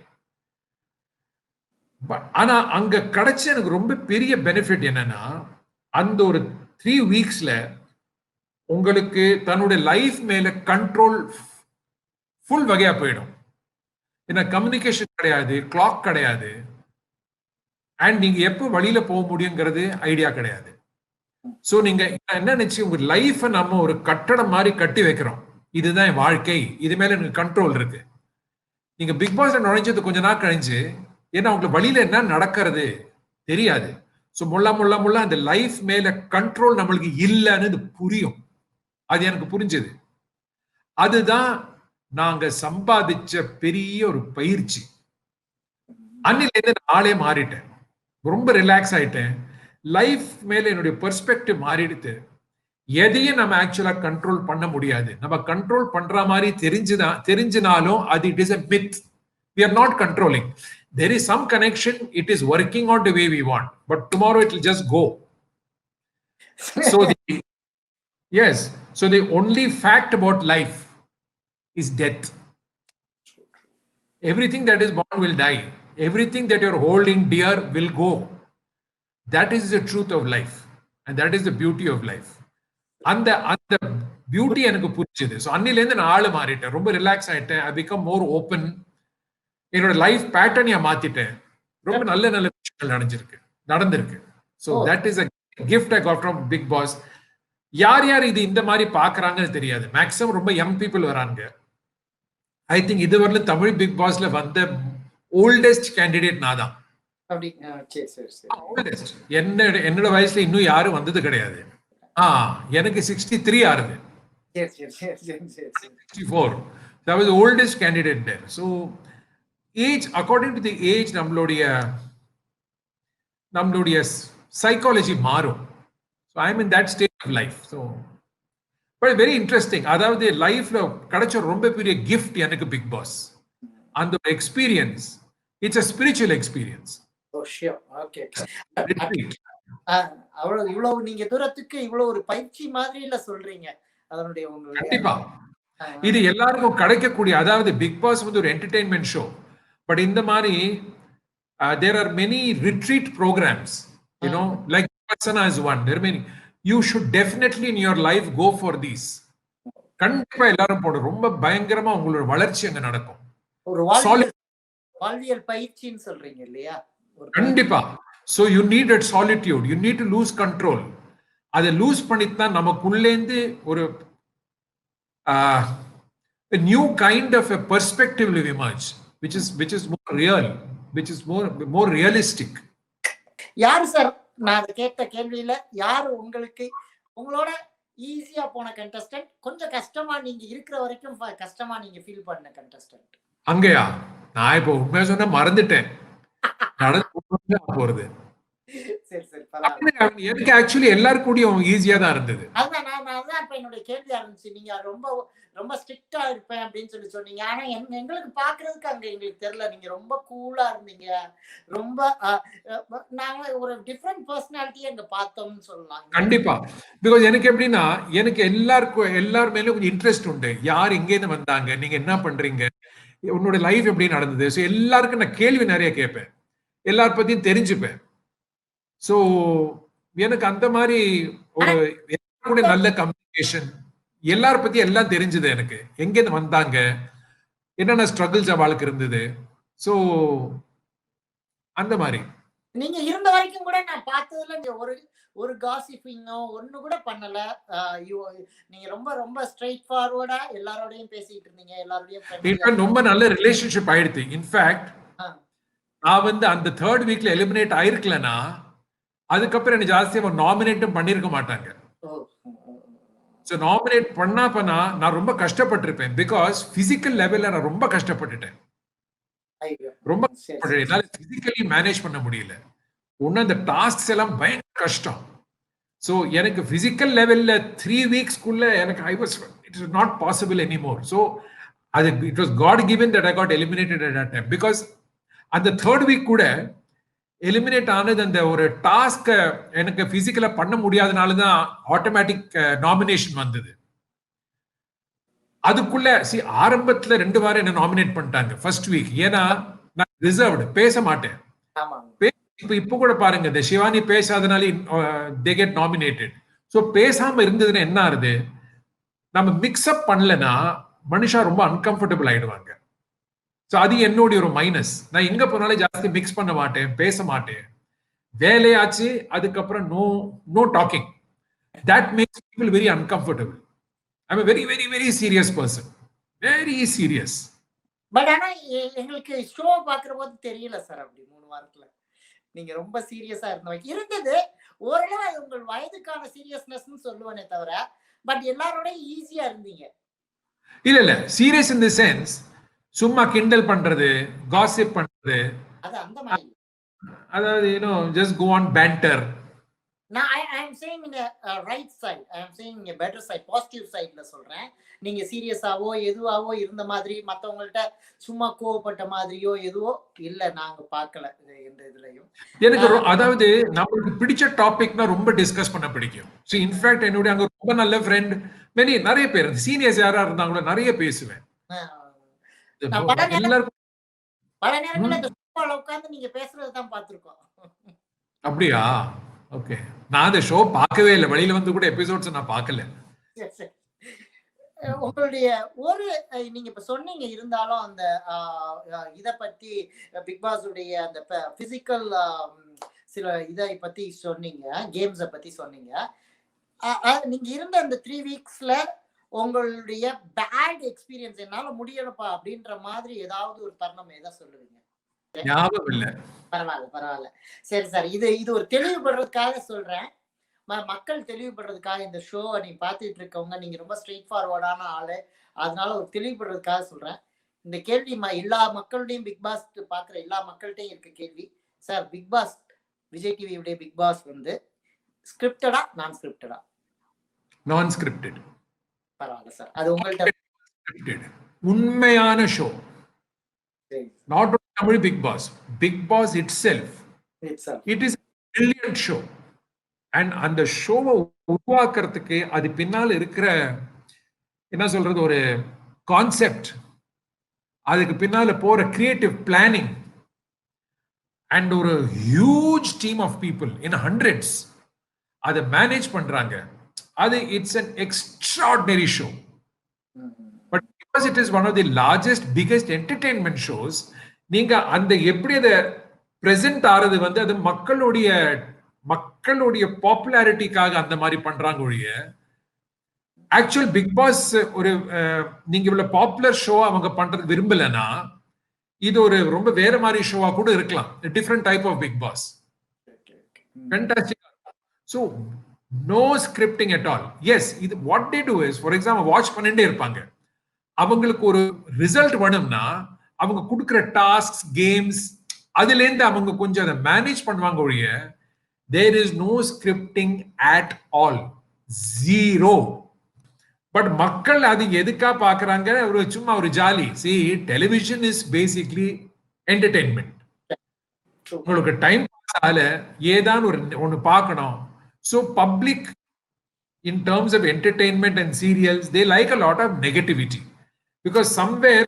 ஆனா அங்க கிடைச்ச எனக்கு ரொம்ப பெரிய பெனிஃபிட் என்னன்னா அந்த ஒரு 3 வீக்ஸ்ல உங்களுக்கு தன்னுடைய லைஃப் மேல கண்ட்ரோல் ஃபுல் வகையா போயிடும். ஏன்னா கம்யூனிகேஷன் கிடையாது, கிளாக் கிடையாது, அண்ட் நீங்க எப்போ வழியில போக முடியுங்கிறது ஐடியா கிடையாது. சோ நீங்க என்ன நினைச்சு உங்க லைஃபை நம்ம ஒரு கட்டடம் மாதிரி கட்டி வைக்கிறோம். இதுதான் என் வாழ்க்கை, இது மேல எனக்கு கண்ட்ரோல் இருக்கு. நீங்க பிக் பாஸ்ல நுழைஞ்சது கொஞ்ச நாள் கழிஞ்சு ஏன்னா உங்களுக்கு வழியில என்ன நடக்கிறது தெரியாது. ஸோ முள்ள அந்த லைஃப் மேல கண்ட்ரோல் நம்மளுக்கு இல்லைன்னு புரியும். அது எனக்கு புரிஞ்சது. அதுதான் நாங்க சம்பாதிச்ச பெரிய ஒரு பயிற்சி. அன்னிலேருந்து ஆளே மாறிட்டேன், ரொம்ப ரிலாக்ஸ் ஆயிட்டேன். லைஃப் மேல என்னுடைய பெர்ஸ்பெக்டிவ் மாறிடுது. எதையும் நம்ம ஆக்சுவலா கண்ட்ரோல் பண்ண முடியாது. நம்ம கண்ட்ரோல் பண்ற மாதிரி தெரிஞ்சினாலும் அது it is a myth. We are not controlling. There is some connection. It is working out the way we want, but tomorrow it will just go. So yes, so the only fact about life is death. Everything that is born will die. Everything that you're holding dear will go. That is the truth of life, and that is the beauty of life. அந்த அந்த beauty எனக்கு புரிஞ்சுது. So அன்னிலேருந்து நான் ஆளு மாறிட்டேன், ரொம்ப relax ஆயிட்டேன். I become more open. என்னோட லைஃப் பேட்டர்ன் மாத்திட்டேன். ரொம்ப நல்ல நல்ல விஷயங்கள் நடந்திருக்கு. So that is a gift I got from Bigg Boss. யார் யார் இது இந்த மாதிரி பாக்குறாங்கன்னு தெரியாது. மேக்ஸிமம் ரொம்ப யங் பீப்புள் வராங்க. ஐ திங்க் இதுவரையிலும் தமிழ் பிக் பாஸ்ல வந்த ஓல்டஸ்ட் கேண்டிடேட் நான் தான். என்னோட வயசுல இன்னும் யாரும் வந்தது கிடையாது. எனக்கு 63 ஆறுது. 64. So I was the oldest candidate there. So age, according to the age, நம்மளுடைய psychology மாறும். So I'm in that stage of life. So but very interesting. அதாவது லைஃப்ல கிடைச்ச ரொம்ப பெரிய gift எனக்கு பிக் பாஸ். அந்த experience, it's a spiritual experience. Oh sure. Okay. அவ்வளவு இவ்வளவு நீங்க தூரத்துக்கு இவ்வளவு ஒரு பயிற்சி மாதிரி இல்ல சொல்றீங்க. அதனுடைய கண்டிப்பா இது எல்லாருக்கும் கிடைக்கக்கூடிய, அதாவது பிக் பாஸ் வந்து ஒரு என்டர்டெயின்மெண்ட் ஷோ. பட் இந்த மாதிரி there are many retreat programs, you know, like Vipassana is one. There are many. You should definitely in your life go for these. கண்டிப்பா எல்லாரும் போடு. ரொம்ப பயங்கரமா உங்களோட வளர்ச்சி அங்க நடக்கும். ஒரு வாழ்வியல் பயிற்சின்னு சொல்றீங்க இல்லையா? கண்டிப்பா. So you need that solitude. You need to lose control. அதை லூஸ் பண்ணித்தான் நமக்குள்ளேந்து ஒரு a new kind of a perspective will emerge, which is more real, which is more realistic. யார் சார் நான் கேட்ட கேள்வியில யார் உங்களுக்கு உங்களோட ஈஸியா போன கண்டஸ்டன்ட், கொஞ்சம் கஷ்டமா நீங்க இருக்கிற வரைக்கும் கஷ்டமா நீங்க ஃபீல் பண்ண கண்டஸ்டன்ட்? அங்கயா நான் இப்ப உண்மையா சொன்ன மறந்துட்டேன். போறது எனக்கு ஆக்சுவலி எல்லாரும் கூடயும் ஈஸியா தான் இருந்தது. அதான் இப்ப என்னோட கேள்வியா இருந்துச்சு. நீங்க ரொம்ப ரொம்ப ஸ்ட்ரிக்டா இருப்பேன் அப்படின்னு சொன்னீங்க. ஆனா எங்களுக்கு பாக்குறதுக்கு அங்க எங்களுக்கு தெரியல. நீங்க ரொம்ப கூலா இருந்தீங்க. ரொம்ப நாங்க ஒரு டிஃபரெண்ட் பர்சனாலிட்டியை அங்க பார்த்தோம்னு சொல்லலாம். கண்டிப்பா. பிகாஸ் எனக்கு எப்படின்னா, எனக்கு எல்லார் மேலும் கொஞ்சம் இன்ட்ரெஸ்ட் உண்டு. யார் எங்க இருந்து வந்தாங்க, நீங்க என்ன பண்றீங்க, உன்னோட லைஃப் எப்படி நடந்தது. ஸோ எல்லாருக்கும் நான் கேள்வி நிறைய கேட்பேன், எல்லார் பத்தியும் தெரிஞ்சுப்பேன். ஸோ எனக்கு அந்த மாதிரி ஒரு நல்ல கம்யூனிகேஷன், எல்லார பத்தி எல்லாம் தெரிஞ்சது. எனக்கு எங்கேருந்து வந்தாங்க, என்னென்ன ஸ்ட்ரகிள்ஸ் அவளுக்கு இருந்தது. ஸோ அந்த மாதிரி நீங்க இருந்த வரைக்கும் கூட நான் பார்த்ததுல ஒரு காசிப்பிங்கோ ஒண்ணு கூட பண்ணல. நீங்க ரொம்ப ரொம்ப ஸ்ட்ரைட் ஃபார்வர்டா எல்லாரோடையும் பேசிட்டு இருந்தீங்க. எல்லாரோடையும் ரொம்ப நல்ல ரிலேஷன்ஷிப் ஆயிடுச்சு. இன்ஃபேக்ட் நான் வந்து அந்த 3rd வீக்ல எலிமினேட் ஆயிருக்கலனா அதுக்கப்புறம் என்ன ஜாஸ்தியா நாமினேட்டும் பண்ணிருக்க மாட்டாங்க. ஸோ நாமினேட் பண்ணா நான் ரொம்ப கஷ்டப்பட்டிருப்பேன். பிகாஸ் பிசிக்கல் லெவல்ல நான் ரொம்ப கஷ்டப்பட்டுட்டேன். ரொம்ப என்னால பிசிக்கலி மேனேஜ் பண்ண முடியல. ஒன்னு அந்த டாஸ்க்ஸ் எல்லாம் பயங்கர கஷ்டம். ஸோ எனக்கு பிசிக்கல் லெவல்ல 3 வீக்ஸ்க்குள்ள எனக்கு it is not possible anymore. So அது it was got given that I got eliminated at that time. Because அந்த 3rd வீக் கூட எலிமினேட் ஆனது அந்த ஒரு டாஸ்க எனக்கு பிசிக்கலா பண்ண முடியாதனால தான் ஆட்டோமேட்டிக் நாமினேஷன் வந்தது. அதுக்குள்ள ஆரம்பத்துல 2 வாரம் என்ன நாமினேட் பண்ணிட்டாங்க ஃபர்ஸ்ட் வீக். ஏன்னா நான் ரிசர்வ்டு, பேச மாட்டேன். இப்ப கூட பாருங்க, இந்த சிவானி பேசாதனால they get nominated. ஸோ பேசாம இருந்ததுன்னா என்ன ஆகுது, நம்ம மிக்ஸ்அப் பண்ணலன்னா மனுஷா ரொம்ப அன்கம்ஃபர்டபுள் ஆயிடுவாங்க. ஸோ அது என்னுடைய ஒரு மைனஸ். நான் எங்க போனாலும் ஜாஸ்தி மிக்ஸ் பண்ண மாட்டேன், பேச மாட்டேன். வேலையாச்சு அதுக்கப்புறம் no talking. That makes people very uncomfortable. I am very very very serious person, very serious. But ஆனா எங்களுக்கு ஷோ பாக்குற போது தெரியல சார். அப்படி 3 வாரத்துல நீங்க ரொம்ப சீரியஸா இருந்தது. ஓரளவு உங்கள் வயதுக்கான சீரியஸ்னஸ் சொல்லுவேனே தவிர, பட் எல்லாரோட ஈஸியா இருந்தீங்க. இல்ல சீரியஸ் இன் தி சென்ஸ், சும்மா கிண்டல் பண்றது, காசிப் பண்றது, அது அந்த மாதிரி. அதாவது just go on banter. நான் I am saying in right side, I am saying in better side, positive சைட்ல சொல்றேன். நீங்க சீரியஸாவோ எதுவாவோ இருந்த மாதிரி மத்தவங்கள்ட்ட சும்மா கோவப்பட்ட மாதிரியோ எதுவோ இல்ல, நாங்க பார்க்கல எந்த இதுலயும். எனக்கு அதாவது நம்மளுக்கு பிடிச்ச டாபிக்னா ரொம்ப டிஸ்கஸ் பண்ண பிடிக்கும். ஸோ இன்ஃபேக்ட் என்னுடைய அங்க ரொம்ப நல்ல ஃப்ரெண்ட் நிறைய பேர் சீனியர்ஸ் யாரா இருந்தாங்களோ நிறைய பேசுவேன். நான் பல எல்லாருக்கும் நேரங்கள்ல இந்த ஷோல உட்கார்ந்து நீங்க பேசுறதை தான் பார்த்திருக்கோம். அப்படியா? ஓகே. நான் அந்த ஷோ பார்க்கவே இல்லை. வெளியில வந்து கூட எபிசோட்ஸ் நான் பார்க்கல. உங்களுடைய ஒரு நீங்க இப்ப சொன்னீங்க, இருந்தாலும் அந்த இத பத்தி பிக் பாஸ் உடைய அந்த பிசிக்கல் சில இதை பத்தி சொன்னீங்க, கேம்ஸ பத்தி சொன்னீங்க. நீங்க இருந்த அந்த 3 வீக்ஸ்ல உங்களுடைய பேட் எக்ஸ்பீரியன்ஸ், என்னால முடியலப்பா அப்படின்ற மாதிரி ஏதாவது ஒரு தருணம் எதை சொல்லுவீங்க? ஞாபகம் இல்ல. பரவாயில்ல. சரி சார், இது ஒரு தெளிவுபடுறதுக்காக சொல்றேன். மக்கள் தெளிவுபடுறதுக்காக இந்த ஷோ நீங்க பார்த்துட்டு இருக்கவங்க, நீங்க ரொம்ப ஸ்ட்ரெயிட் ஃபார்வர்டான ஆளு, அதனால ஒரு தெளிவுபடுறதுக்காக சொல்றேன். இந்த கேள்வி எல்லா மக்களுடையும், பிக் பாஸ் பாக்குற எல்லா மக்கள்கிட்டையும் இருக்க கேள்வி. Sir, Bigg Boss, Vijay TV உடைய பிக் பாஸ் வந்து ஸ்கிரிப்டடா நான் ஸ்கிரிப்டடா? நான் ஸ்கிரிப்டட். பரவாயில்ல சார், அது உங்கள்ட்ட உண்மையான show. Not Tamil Bigg Boss, Bigg Boss itself, it is brilliant show. And அந்த ஷோவை உருவாக்குறதுக்கு அது பின்னால் இருக்கிற என்ன சொல்றது ஒரு கான்செப்ட், அதுக்கு பின்னால போற கிரியேட்டிவ் பிளானிங் அண்ட் ஒரு huge team of people in hundreds அதை மேனேஜ் பண்றாங்க. அது it's an extraordinary show. But because it is one of the largest, biggest entertainment shows, நீங்க அந்த எப்படி அதை பிரசன்ட் ஆறது வந்து அது மக்களுடைய பாப்புலாரிட்டிக்காக அந்த மாதிரி பண்றாங்க ஒழிய, ஆக்சுவல் பிக் பாஸ் ஒரு நீங்க இவ்வளவு பாப்புலர் ஷோ அவங்க பண்றது விரும்பலன்னா இது ஒரு ரொம்ப வேற மாதிரி ஷோவா கூட இருக்கலாம். Different type of Bigg Boss. Fantastic. So no scripting at all. Yes, இது what they do is, for example watch பண்ணிட்டே இருப்பாங்க. அவங்களுக்கு ஒரு ரிசல்ட் வேணும்னா அவங்க கொடுக்குற டாஸ்க், கேம்ஸ், அதுல இருந்து அவங்க கொஞ்சம் அதை மேனேஜ் பண்ணுவாங்க ஒழிய, there is no scripting at all. Zero. But மக்கள் அது எதுக்கா பாக்குறாங்க? ஒரு சும்மா ஒரு jolly. See, television is basically entertainment. உங்களுக்கு டைம் பாஸ் ஆல ஏதான் ஒன்னு பார்க்கணும். So public in terms of entertainment and serials, they like a lot of negativity. Because somewhere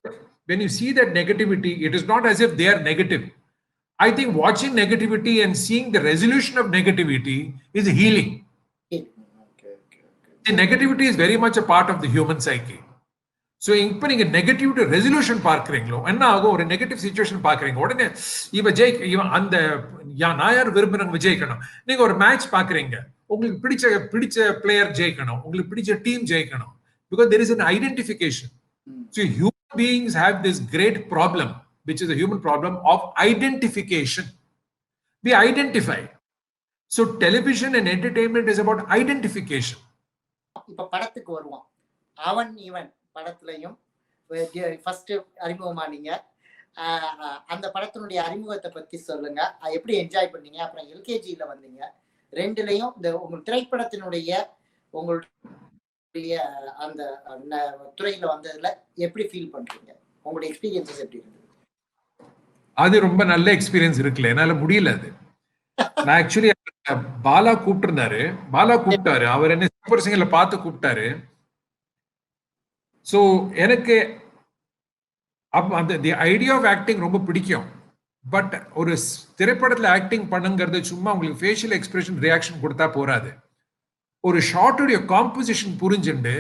when you see that negativity, it is not as if they are negative. I think watching negativity and seeing the resolution of negativity is healing. The negativity is very much a part of the human psyche. So இப்ப நீங்க negativity resolution பார்க்கறீங்களோ, என்ன ஆகும்? ஒரு negative situation பார்க்கறீங்க, உடனே இவன் அந்த நான் யார் விரும்புறவங்க ஜெயிக்கணும். நீங்க ஒரு மேட்ச் பார்க்கறீங்க, உங்களுக்கு பிடிச்ச பிளேயர் ஜெயிக்கணும், உங்களுக்கு பிடிச்ச டீம் ஜெயிக்கணும். Because there is an identification. So human beings have this great problem, which is a human problem of identification. We identify. So television and entertainment is about identification. இப்ப படத்துக்கு வருவோம். அவன் இவன் படத்துலயும் ஃபர்ஸ்ட் அறிமுகமானீங்க. அந்த படத்தினுடைய அறிமுகத்தை பத்தி சொல்லுங்க. எப்படி என்ஜாய் பண்ணீங்க? அப்புறம் எல்கேஜியில வந்தீங்க. ரெண்டுலயும் இந்த உங்க திரைப்படத்தினுடைய உங்களுடைய அந்த துறையில வந்ததுல எப்படி ஃபீல் பண்றீங்க? உங்களுடைய எக்ஸ்பீரியன்சஸ் எப்படி இருந்தது? அது ரொம்ப நல்ல எக்ஸ்பீரியன்ஸ் இருக்குல்ல, என்னால முடியல அது. நான் ஆக்சுவலி பாலா கூப்பிட்டாரு. அவர் என்ன சூப்பர் சிங்கர்ல பார்த்து கூப்பிட்டாரு. சோ எனக்கு அந்த தி ஐடியா ஆஃப் ஆக்டிங் ரொம்ப பிடிக்கும். பட் ஒரு திரைப்படத்துல ஆக்டிங் பண்ணுங்கிறது சும்மா உங்களுக்கு ஃபேஷியல் எக்ஸ்பிரஷன் ரியாக்ஷன் கொடுத்தா போறாது. ஒரு ஷார்ட்டுடைய காம்போசிஷன் புரிஞ்சுண்டு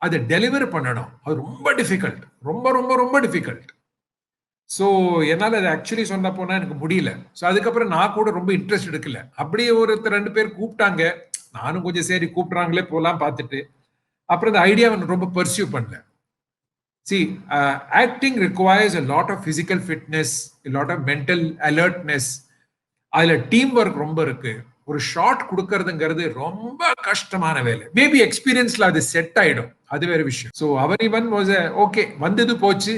அதை டெலிவர் பண்ணணும். அது ரொம்ப டிஃபிகல்ட், ரொம்ப ரொம்ப ரொம்ப டிஃபிகல்ட். ஸோ என்னால் அது ஆக்சுவலி சொன்ன போனா எனக்கு முடியல. ஸோ அதுக்கப்புறம் நான் கூட ரொம்ப இன்ட்ரெஸ்ட் எடுக்கல. அப்படியே ஒருத்தர் 2 பேர் கூப்பிட்டாங்க, நானும் கொஞ்சம் சரி கூப்பிட்றாங்களே போலாம் பார்த்துட்டு அப்புறம் இந்த ஐடியாவை ரொம்ப பர்சியூ பண்ணல. See, acting requires a lot of physical fitness, a lot of mental alertness. அதுல டீம் ஒர்க் ரொம்ப இருக்கு. ஒரு ஷார்ட் கொடுக்கறதுங்கிறது ரொம்ப கஷ்டமான வேலை. மேபி எக்ஸ்பீரியன்ஸ்ல அது செட் ஆயிடும், அது வேற விஷயம். ஸோ அவர் இவன் வாஸ் ஓகே, வந்தது போச்சு.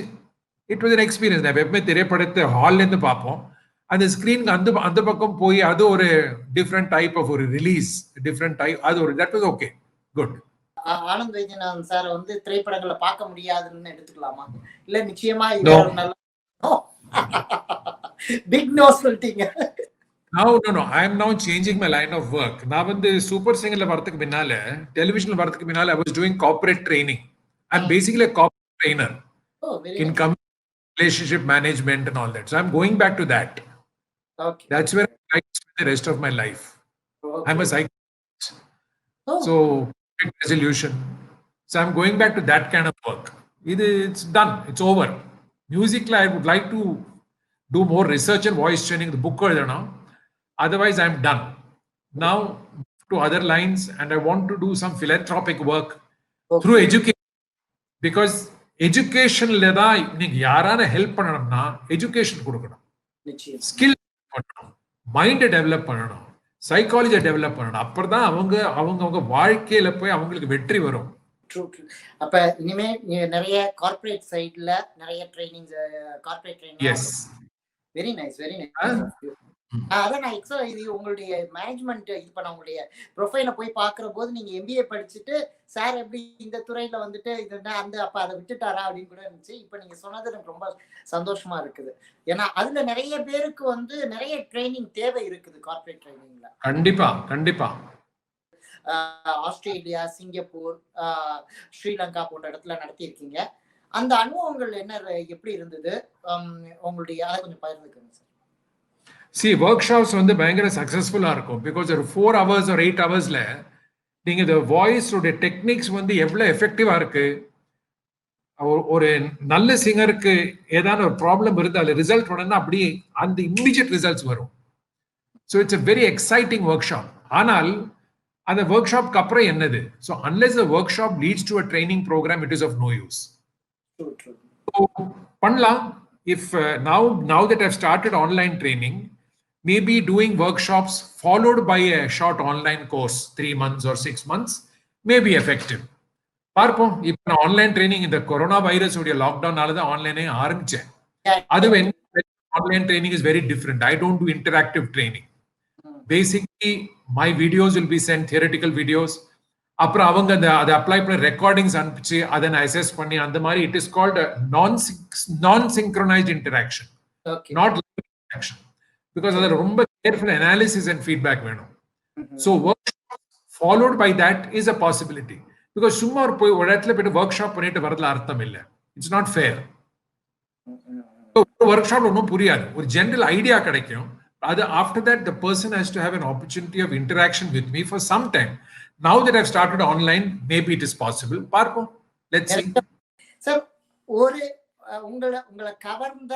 It was an experience. நான் எப்பவுமே திரைப்படத்தை ஹால்ல இருந்து பார்ப்போம். அந்த ஸ்கிரீனுக்கு அந்த பக்கம் போய் அது ஒரு டிஃப்ரெண்ட் டைப் ஆஃப் ஒரு ரிலீஸ், டிஃப்ரெண்ட் டைப், அது ஒரு that was okay, good. Anand Vaidyanathan sir வந்து திரைப்படங்களை பார்க்க முடியாதுன்னு எடுத்துக்கலாமா? இல்ல நிச்சயமா No. இவர் நல்ல பிக் நோ சொல்லிட்டீங்க. No. I am now changing my line of work. நான் வந்து சூப்பர் சிங்கர்ல வரதுக்கு பின்னால, டெலிவிஷன்ல வரதுக்கு பின்னால I was doing corporate training. I'm basically a corporate trainer Oh, very in nice. relationship management and all that. So I'm going back to that. Okay. That's where I like to spend the rest of my life. Okay. I'm a psychologist. Oh. So resolution. So I'm going back to that kind of work. It's done. It's over. Musically, I would like to do more research and voice training. The book now. Otherwise, I'm done. Now to other lines, and I want to do some philanthropic work through education. Because education leda நீங்க யாரான help பண்ணணும்னா education கொடுக்கணும், நிச்சயம். Skill பண்ணணும், மைண்டை develop பண்ணணும், சைக்காலஜியை develop பண்ணணும். அப்புறம் அவங்க வாழ்க்கையில போய் அவங்களுக்கு வெற்றி வரும். ட்ரூ. அப்ப இனிமே நிறைய கார்ப்பரேட் சைடுல நிறைய trainings, corporate training. Yes, very nice, very nice. அதான் நான் எக்ஸாக்ட் இது உங்களுடைய மேனேஜ்மெண்ட் இப்ப நான் உங்களுடைய ப்ரொஃபைல போய் பாக்குற போது நீங்க எம்பிஏ படிச்சுட்டு சார் எப்படி இந்த துறையில வந்துட்டு இதுன்னா அந்த அப்ப அதை விட்டுட்டாரா அப்படின்னு கூட இருந்துச்சு. இப்ப நீங்க சொன்னது எனக்கு ரொம்ப சந்தோஷமா இருக்குது. ஏன்னா அதுல நிறைய பேருக்கு வந்து நிறைய ட்ரைனிங் தேவை இருக்குது கார்ப்பரேட் ட்ரைனிங்ல. கண்டிப்பா கண்டிப்பா. ஆஸ்திரேலியா, சிங்கப்பூர், ஸ்ரீலங்கா போன்ற இடத்துல நடத்தியிருக்கீங்க. அந்த அனுபவங்கள் என்ன எப்படி இருந்தது உங்களுடைய, அதை கொஞ்சம் பகிர்ந்துக்கோங்க சார். See, workshops வந்து பயங்கர சக்சஸ்ஃபுல்லா இருக்கும். பிகாஸ் ஒரு 4 hours or 8 hours நீங்க இந்த வாய்ஸ் உடைய டெக்னிக்ஸ் வந்து எவ்வளவு எஃபெக்டிவா இருக்கு. ஒரு நல்ல சிங்கருக்கு ஏதாவது ஒரு ப்ராப்ளம் இருந்து அதுல ரிசல்ட் உடனே அப்படியே அந்த இம்மிடியட் ரிசல்ட்ஸ் வரும். So it's a very exciting workshop. ஆனால் அந்த ஒர்க் ஷாப்க்கு அப்புறம் என்னது? So unless the workshop leads to a training program, it is of no use. பண்ணலாம். If now that I've started online training, maybe doing workshops followed by a short online course, 3 months or 6 months, may be effective. பார்ப்போம். இப்ப நான் online training இந்த corona virus உடைய லாக்டவுனால தான் ஆன்லைனே ஆரம்பிச்சேன். அதுவே online training is very different. I don't to interactive training. Basically my videos will be sent, theoretical videos. அப்புறம் அவங்க அதை அப்ளை பண்ண ரெக்கார்டிங்ஸ் அனுப்பிச்சு அதை நான் அசஸ் பண்ணி அந்த மாதிரி it is called non synchronised interaction, not live interaction. Because அதில் ரொம்ப கேர்ஃபுல் அனாலிசிஸ் அண்ட் ஃபீட்பேக் வேணும். So workshop followed by that is a possibility. Because சும்மா போய் ஒரு இடத்துல போயிட்டு ஒர்க் ஷாப் பண்ணிட்டு வரதுல அர்த்தம் இல்லை. It's not fair. Workshop ஒன்றும் புரியாது, ஒரு ஜென்ரல் ஐடியா கிடைக்கும். அது after that the person has to have an opportunity of interaction with me for some time. Now that I've started online, maybe it is possible. பார்ப்போம். Let's see. Sir, ஒரு உங்களை கவர்ந்த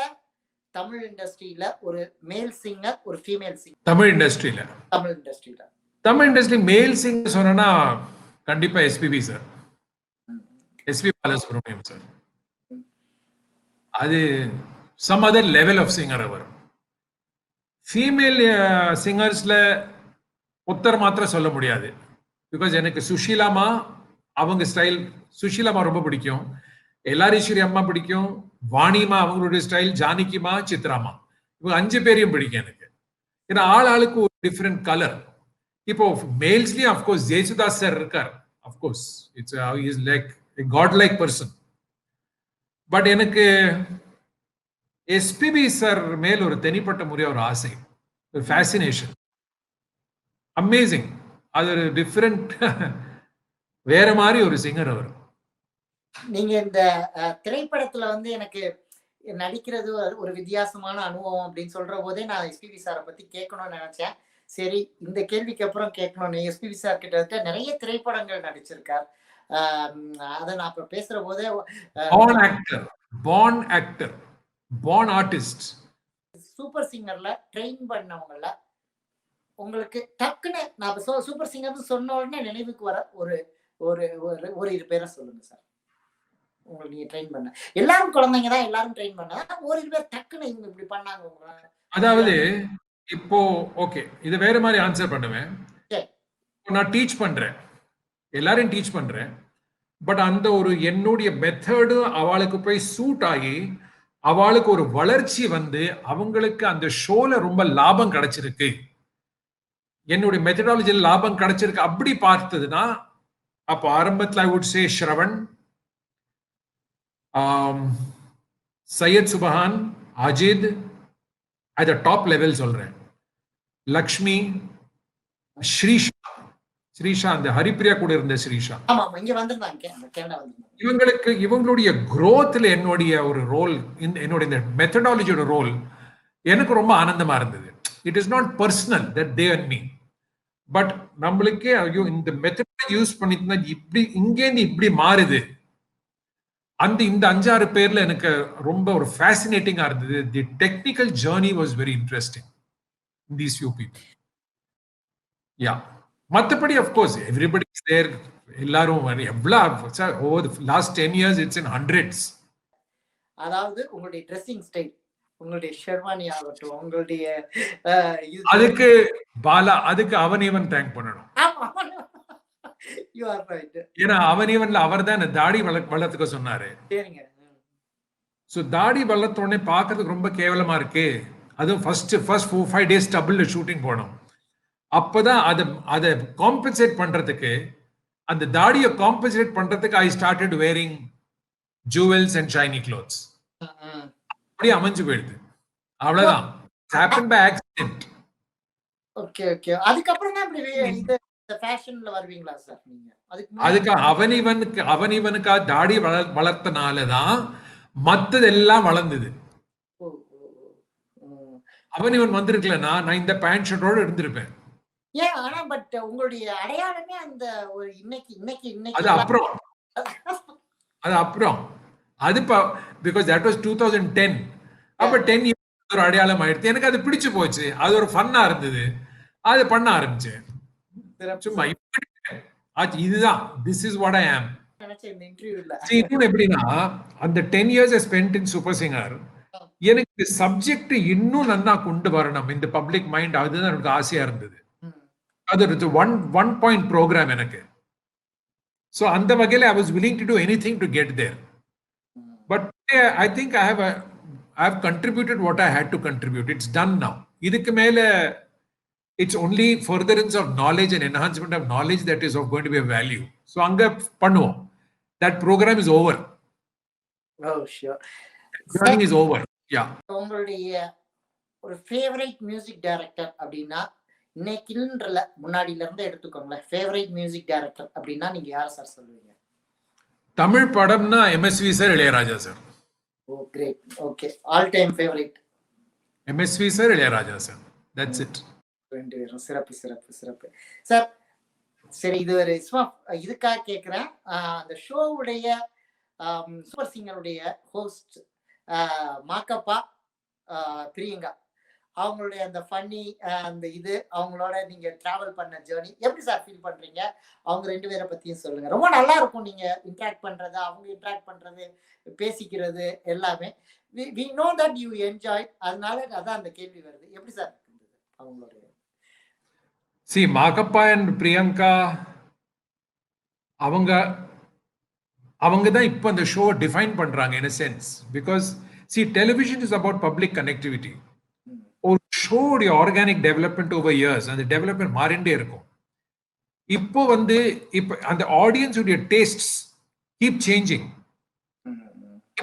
தமிழ் இண்டஸ்ட்ரியில ஒரு மேல் சிங்கர், ஒரு ஃபீமேல் சிங்கர். தமிழ் இண்டஸ்ட்ரியில மேல் சிங்கர் சொன்னா கண்டிப்பா SPB sir, SP Balasubramaniam sir. அது some other level of singer அவர். ஃபீமேல் சிங்கர்ஸ்ல உத்தர் மாத்திரம் சொல்ல முடியாது. பிகாஸ் எனக்கு சுஷீலாமா அவங்க ஸ்டைல், சுஷீலாமா ரொம்ப பிடிக்கும், எல்லாரீஸ்வரி அம்மா பிடிக்கும், வாணிமா அவங்களுடைய ஸ்டைல், ஜானகிமா, சித்ராமா, இவங்க 5 பேரையும் பிடிக்கும் எனக்கு. ஏன்னா ஆளுக்கு ஒரு டிஃப்ரெண்ட் கலர். இப்போ மேல்ஸ்லயும் அஃப்கோர்ஸ் ஜெயசுதாஸ் சார் இருக்கார். Of course is like god like person. But எனக்கு எஸ்பிபி சார் மேல் ஒரு தனிப்பட்ட முறையா ஒரு ஆசை, ஒரு ஃபேசினேஷன். அமேசிங். அது ஒரு டிஃபரெண்ட் வேற மாதிரி ஒரு சிங்கர் அவர். நீங்க இந்த திரைப்படத்துல வந்து எனக்கு நடிக்கிறது ஒரு வித்தியாசமான அனுபவம் அப்படின்னு சொல்ற போதே நான் எஸ்பிபி சாரை பத்தி கேட்கணும்னு நினைச்சேன். சரி, இந்த கேள்விக்கு அப்புறம் கேட்கணும். எஸ்பிபி சார் கிட்ட நிறைய திரைப்படங்கள் நடிச்சிருக்கார். அதை நான் இப்ப பேசுற போதே born actor, born artist. Super சிங்கர்ல ட்ரெயின் பண்ணவங்கள உங்களுக்கு டக்குன்னு நான் சூப்பர் சிங்கர்னு சொன்ன உடனே நினைவுக்கு வர ஒரு ஒரு ஒரு 2 பேரை சொல்லுங்க சார். உங்களுக்கு நீங்க ட்ரெயின் பண்ண எல்லாரும் குழந்தைங்க தான், எல்லாரும் ட்ரெயின் பண்ண ஒரு 2 பேர் டக்குன்னு இவங்க இப்படி பண்ணாங்க உங்க. அதாவது இப்போ ஓகே, இது வேற மாதிரி ஆன்சர் பண்ணுவேன். நான் டீச் பண்றேன், எல்லாரையும் டீச் பண்றேன். பட் அந்த ஒரு என்னுடைய மெத்தடு அவளுக்கு போய் சூட் ஆகி அவளுக்கு ஒரு வளர்ச்சி வந்து அவங்களுக்கு அந்த ஷோல ரொம்ப லாபம் கிடைச்சிருக்கு, என்னுடைய மெத்தடாலஜியில் லாபம் கிடைச்சிருக்கு அப்படி பார்த்ததுன்னா, அப்ப ஆரம்பத்தில் I would say Shravan, Syed Subhan, Ajith, at top level சொல்றேன், லக்ஷ்மி, ஸ்ரீஷா, ஸ்ரீஷா அந்த ஹரிப்பிரியா கூட இருந்த ஸ்ரீஷா, இவங்களுக்கு இவங்களுடைய growthல என்னுடைய ஒரு ரோல், என்னுடைய இந்த மெத்தடாலஜியோட ரோல் எனக்கு ரொம்ப ஆனந்தமா இருந்தது. It is not personal that they and me, but நம்மளுக்கே ஐயோ இந்த மெத்தட் யூஸ் பண்ணிட்டு இப்படி இங்கேருந்து இப்படி மாறுது. அந்த இந்த 5-6 பேர்ல எனக்கு ரொம்ப ஒரு ஃபேசினேட்டிங்கா இருந்தது. The technical journey was very interesting in these few people. Yeah, மற்றபடி அஃப்கோர்ஸ் எவ்ரிபடி இஸ் தேர். எல்லாரும் எவ்வளவு over the last 10 years it's in hundreds. அதாவது உங்களுடைய ட்ரெஸ்ஸிங் ஸ்டைல், உங்களுடைய ஷெர்வானி ஆகட்டும், உங்களுடைய அதுக்கு பாலா, அதுக்கு அவன் தேங்க் பண்ணணும். ஏன்னா அவன்ல அவர் தான் தாடி வளர்த்துக்க சொன்னாரு. சோ தாடி வளர்த்த உடனே பாக்குறதுக்கு ரொம்ப கேவலமா இருக்கு. அதுவும் ஃபர்ஸ்ட் 4-5 டேஸ் டபுள்ல ஷூட்டிங் போனோம். அப்பதான் அதை காம்பன்சேட் பண்றதுக்கு, அந்த தாடியை காம்பன்சேட் பண்றதுக்கு I started wearing jewels and shiny clothes. அப்படியே அமைஞ்சு போயிடுது. அவ்வளவுதான். Happen by accident. Okay okay. அதுக்கப்புறம் தான் இப்படி இந்த ஃபேஷன்ல வருவீங்களா சார் நீங்க? அதுக்கு அவனிவனுக்கா தாடி வளர்த்தனாலதான் மத்ததெல்லாம் வளர்ந்தது. அவனிவன் வந்திருக்கலன்னா நான் இந்த பேண்ட் ஷர்ட்டோட இருந்திருப்பேன். ஏன் ஆனா பட் உங்களுடைய அடையாளமே அந்த ஒரு இன்னைக்கு அது அப்புறம் அது பிகாஸ் தட் வாஸ் 2010. அப்ப 10 இயர்ஸ் ஒரு அடையாளம் ஆயிடுச்சு. எனக்கு அது பிடிச்சு போச்சு. அது ஒரு ஃபன்னா இருந்தது. அது பண்ண ஆரம்பிச்சேன். சும்மா இதுதான் திஸ் இஸ் வாட் ஐ ஆம். எப்படின்னா அந்த 10 years I spent in Super Singer, எனக்கு சப்ஜெக்ட் இன்னும் நல்லா கொண்டு வரணும் இந்த பப்ளிக் மைண்ட். அதுதான் எனக்கு ஆசையா இருந்தது. அது ஒரு ஒன் பாயிண்ட் ப்ரோக்ராம் எனக்கு. ஸோ அந்த வகையில் I was willing to do anything to get there. But I think I have contributed what I had to contribute. It's done now. இதுக்கு மேல it's only furtherance of knowledge and enhancement of knowledge that is going to be of value. So அங்க பண்ணுவோம். That program is over. Oh sure. Learning is over. Yeah. உங்களுடைய ஒரு favourite music director அப்படின்னா இன்னைக்குன்றல முன்னாடில இருந்து எடுத்துக்கோங்களேன், favourite music director அப்படின்னா நீங்க யாரை சார் சொல்லுவீங்க? தமிழ் படம்னா MSV sir, Ilaiyaraaja sir. Oh great. Okay. All time favorite. MSV sir, Ilaiyaraaja sir. That's it. சிறப்பு சிறப்பு சிறப்பு சார். சரி, இது ஒரு இதுக்காக கேட்கிறேன். அந்த ஷோவுடைய சூப்பர் சிங்கருடைய ஹோஸ்ட் மாக்கப்பா பிரியங்கா, அவங்களுடைய அந்த ஃபன்னி அந்த இது அவங்களோட நீங்க டிராவல் பண்ண ஜேர்னி எப்படி சார் ஃபீல் பண்றீங்க? அவங்க 2 பேரை பத்தியும் சொல்லுங்க. ரொம்ப நல்லா இருக்கும் நீங்க இன்டராக்ட் பண்றது, அவங்க இன்டராக்ட் பண்றது, பேசிக்கிறது எல்லாமே. we know that you enjoy. அதனால அதான் அந்த கேள்வி வருது. எப்படி சார் இருந்தது அவங்களுடைய? See, மாக்கப்பா and பிரியங்கா அவங்க தான் இப்போ அந்த ஷோ டிஃபைன் பண்றாங்க in a sense. Because see, television is about public connectivity. ஒரு ஷோடைய ஆர்கானிக் டெவலப்மெண்ட் ஓவர் இயர்ஸ், அந்த டெவலப்மெண்ட் மாறிண்டே இருக்கும். இப்போ அந்த ஆடியன்ஸ் உடைய டேஸ்ட்ஸ் கீப் சேஞ்சிங்.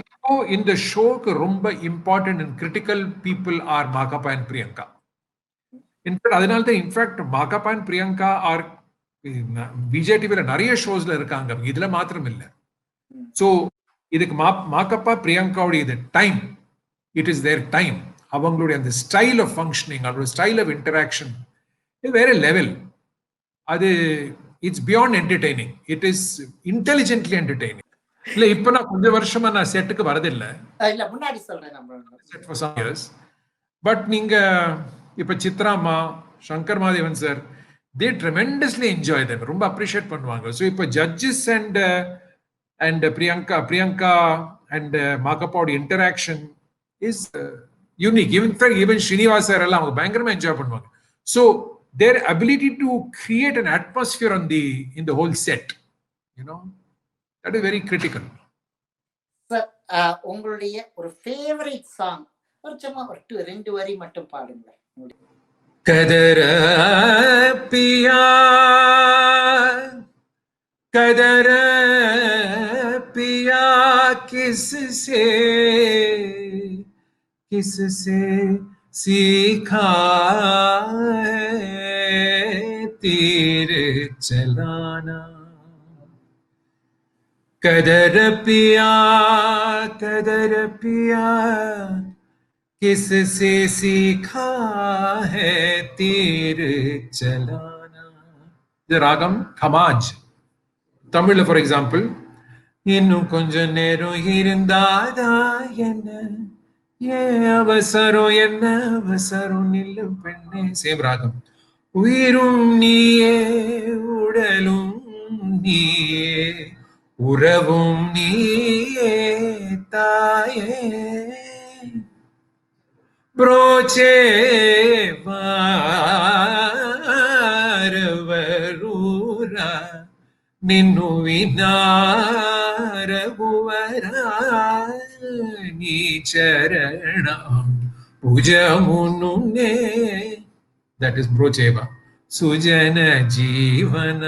இப்போ இந்த ஷோக்கு ரொம்ப important and critical people are Makapa and Priyanka. In fact அதனால தான் in fact Makapa and Priyanka are Vijay டிவில நிறைய ஷோஸ்ல இருக்காங்க, இதுல மாத்திரம் இல்லை. ஸோ இதுக்கு மாக்கப்பா பிரியங்காவுடைய இது time, it is their time. அவங்களுடைய அந்த ஸ்டைல் ஆஃப் ஃபங்க்ஷனிங், அவங்களோட ஸ்டைல் ஆஃப் இன்டராக்ஷன் வேற லெவல். அது it's beyond entertaining, it is intelligently entertaining. இல்ல இப்ப நான் கொஞ்சம் வருஷமா நான் செட்டுக்கு வரதில்லை, முன்னாடி சொல்றேன். பட் நீங்க இப்ப சித்ராமா, Shankar Mahadevan sir, they tremendously enjoy them, ரொம்ப அப்ரிஷியேட் பண்ணுவாங்க. ஸோ இப்போ ஜட்ஜஸ் அண்ட் பிரியங்கா அண்ட் மாக்கப்போட interaction is unique. Even Srinivas sir எல்லாம் அவங்க பயங்கரமா என்ஜாய் பண்ணுவாங்க. So their ability to create an atmosphere in the whole set, that is very critical. Sir உங்களுடைய ஒரு ஃபேவரட் சாங் ஒரு சும்மா ஒரு 2 வரி மட்டும் பாடுங்களேன். கதர பியா कदर पिया किससे सीखा है तीर चलाना कदर पिया किससे सीखा है तीर चलाना. The ragam Khamaj. தமிழ்ல ஃபார் எக்ஸாம்பிள், இன்னும் கொஞ்ச நேரம் இருந்தாதா என்ன என்ன அவசரம் நில்லு பெண்ணே. சேம் ராகம். உயிரும் நீயே உடலும் நீயே உறவும் நீயே தாயே புரோச்சே வாரவரூரா నిన్ను వినారగువరా నీ చరణం పూజమునునే. That is బ్రోచేవా. సుజన జీవన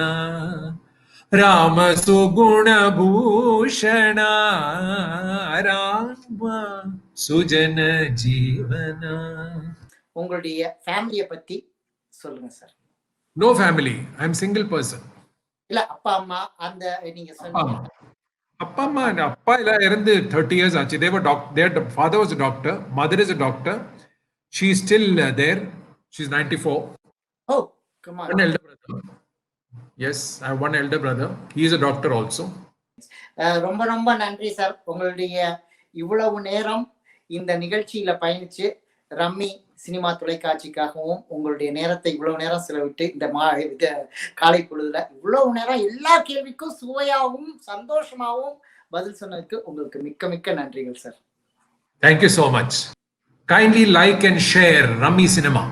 రామ సుగుణ భూషణ రామ సుజన జీవన. உங்களுடைய ஃபேமிலியை பத்தி சொல்லுங்க sir. No family, I am single person. இல்ல அப்பா அம்மா அந்த நீங்க சொன்னீங்க. அப்பா அம்மா அப்பா எல்லாம் இறந்து 30 years ஆச்சு. their father was a doctor, mother is a doctor. She is still there. She's 94. Oh, come on. One elder brother. Yes, I have one elder brother. He is a doctor also. ரொம்ப ரொம்ப நன்றி sir. உங்களுடைய இவ்வளவு நேரம் இந்த நிகழ்ச்சியில பயணிச்சு rummy cinema தொலைக்காட்சிக்காகவும் உங்களுடைய நேரத்தை இவ்வளவு நேரம் செலவிட்டு இந்த காலை பொழுதுல இவ்வளவு நேரம் எல்லா கேள்விக்கும் சுவையாகவும் சந்தோஷமாகவும் பதில் சொன்னதுக்கு உங்களுக்கு மிக்க மிக்க நன்றிகள் sir. Thank you so much. Kindly like and share Rummy Cinema.